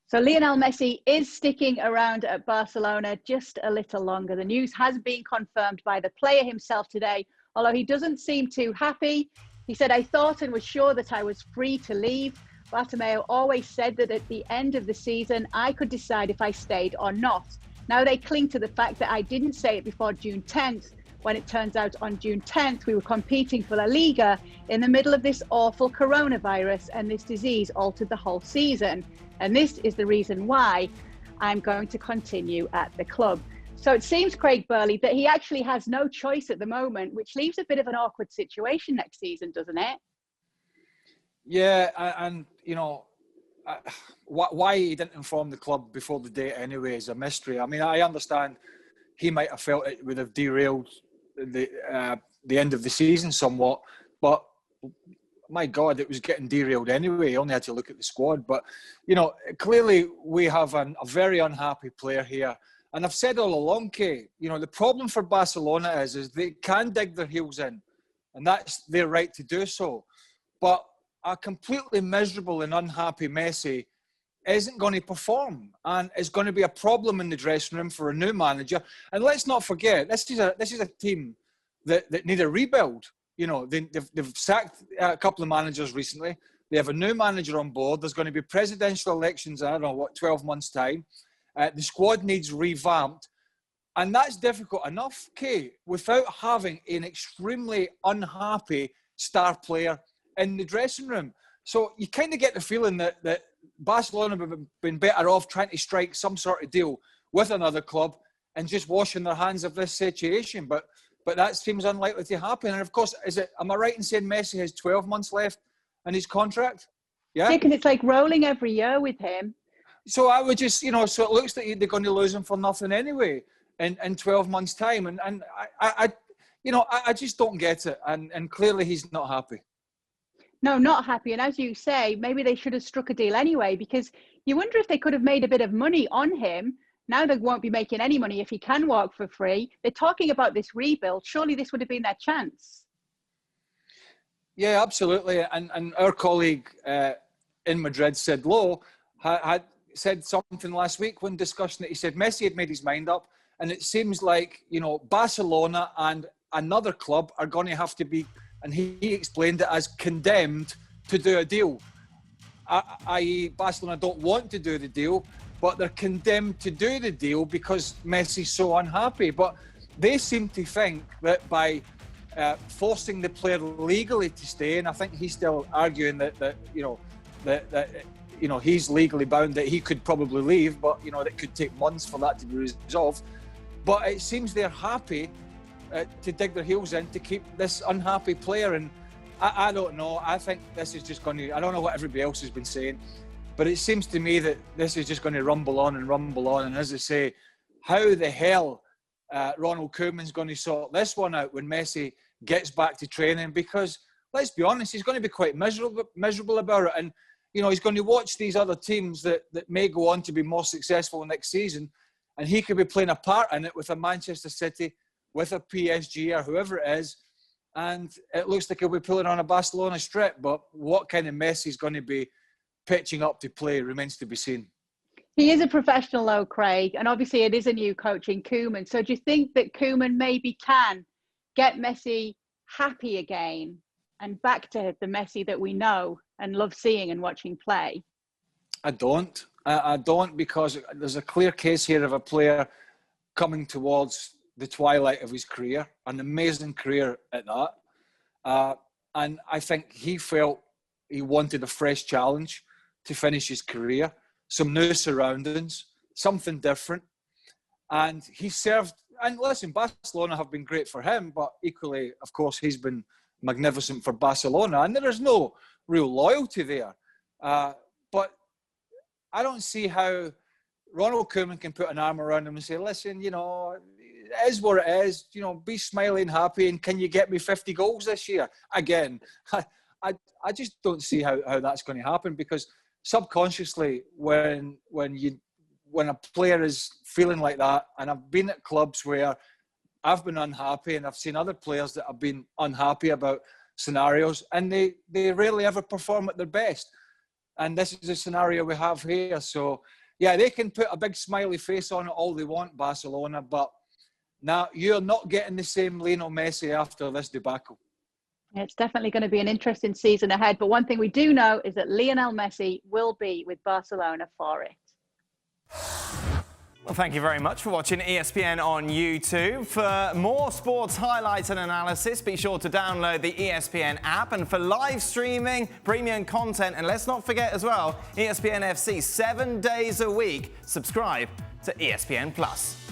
So Lionel Messi is sticking around at Barcelona just a little longer. The news has been confirmed by the player himself today, although he doesn't seem too happy. He said, "I thought and was sure that I was free to leave. Bartomeu always said that at the end of the season, I could decide if I stayed or not. Now they cling to the fact that I didn't say it before June 10th, when it turns out on June 10th, we were competing for La Liga in the middle of this awful coronavirus, and this disease altered the whole season. And this is the reason why I'm going to continue at the club." So it seems, Craig Burley, that he actually has no choice at the moment, which leaves a bit of an awkward situation next season, doesn't it? Yeah, and why he didn't inform the club before the date anyway is a mystery. I mean, I understand he might have felt it would have derailed the end of the season somewhat, but my God, it was getting derailed anyway. You only had to look at the squad. But, clearly we have a very unhappy player here. And I've said all along, Kay, the problem for Barcelona is they can dig their heels in, and that's their right to do so. But a completely miserable and unhappy Messi isn't going to perform, and it's going to be a problem in the dressing room for a new manager. And let's not forget, this is a team that need a rebuild. They've sacked a couple of managers recently. They have a new manager on board. There's going to be presidential elections in, 12 months' time. The squad needs revamped. And that's difficult enough, Kay, without having an extremely unhappy star player in the dressing room. So you kind of get the feeling that Barcelona have been better off trying to strike some sort of deal with another club and just washing their hands of this situation. But that seems unlikely to happen. And of course, am I right in saying Messi has 12 months left in his contract? Yeah, because it's like rolling every year with him. So I would just, so it looks like they're going to lose him for nothing anyway in 12 months' time. And I just don't get it. And clearly he's not happy. No, not happy. And as you say, maybe they should have struck a deal anyway, because you wonder if they could have made a bit of money on him. Now they won't be making any money if he can walk for free. They're talking about this rebuild. Surely this would have been their chance. Yeah, absolutely. And our colleague in Madrid, Sid Lowe, had said something last week when discussing it. He said Messi had made his mind up, and it seems like, Barcelona and another club are going to have to be, and he explained it as condemned to do a deal. I.e., Barcelona don't want to do the deal, but they're condemned to do the deal because Messi's so unhappy. But they seem to think that by forcing the player legally to stay, and I think he's still arguing that he's legally bound, that he could probably leave, but it could take months for that to be resolved. But it seems they're happy to dig their heels in to keep this unhappy player. And I don't know. I think this is just going to, I don't know what everybody else has been saying, but it seems to me that this is just going to rumble on and rumble on. And as I say, how the hell Ronald Koeman's going to sort this one out when Messi gets back to training? Because let's be honest, he's going to be quite miserable about it. And, he's going to watch these other teams that may go on to be more successful next season. And he could be playing a part in it with a Manchester City, with a PSG or whoever it is. And it looks like he'll be pulling on a Barcelona strip. But what kind of Messi he's going to be pitching up to play remains to be seen. He is a professional though, Craig. And obviously it is a new coach in Koeman. So do you think that Koeman maybe can get Messi happy again and back to the Messi that we know and love seeing and watching play? I don't. I don't, because there's a clear case here of a player coming towards the twilight of his career, an amazing career at that. And I think he felt he wanted a fresh challenge to finish his career, some new surroundings, something different. And he served, and listen, Barcelona have been great for him, but equally, of course, he's been magnificent for Barcelona. And there is no real loyalty there. But I don't see how Ronald Koeman can put an arm around him and say, listen, it is what it is, be smiling, happy, and can you get me 50 goals this year? Again, I just don't see how that's going to happen, because subconsciously, when a player is feeling like that, and I've been at clubs where I've been unhappy and I've seen other players that have been unhappy about scenarios, and they rarely ever perform at their best. And this is the scenario we have here. So, yeah, they can put a big smiley face on it all they want, Barcelona, but now you're not getting the same Lionel Messi after this debacle. It's definitely going to be an interesting season ahead. But one thing we do know is that Lionel Messi will be with Barcelona for it. Well, thank you very much for watching ESPN on YouTube. For more sports highlights and analysis, be sure to download the ESPN app. And for live streaming, premium content, and let's not forget as well, ESPN FC 7 days a week. Subscribe to ESPN Plus.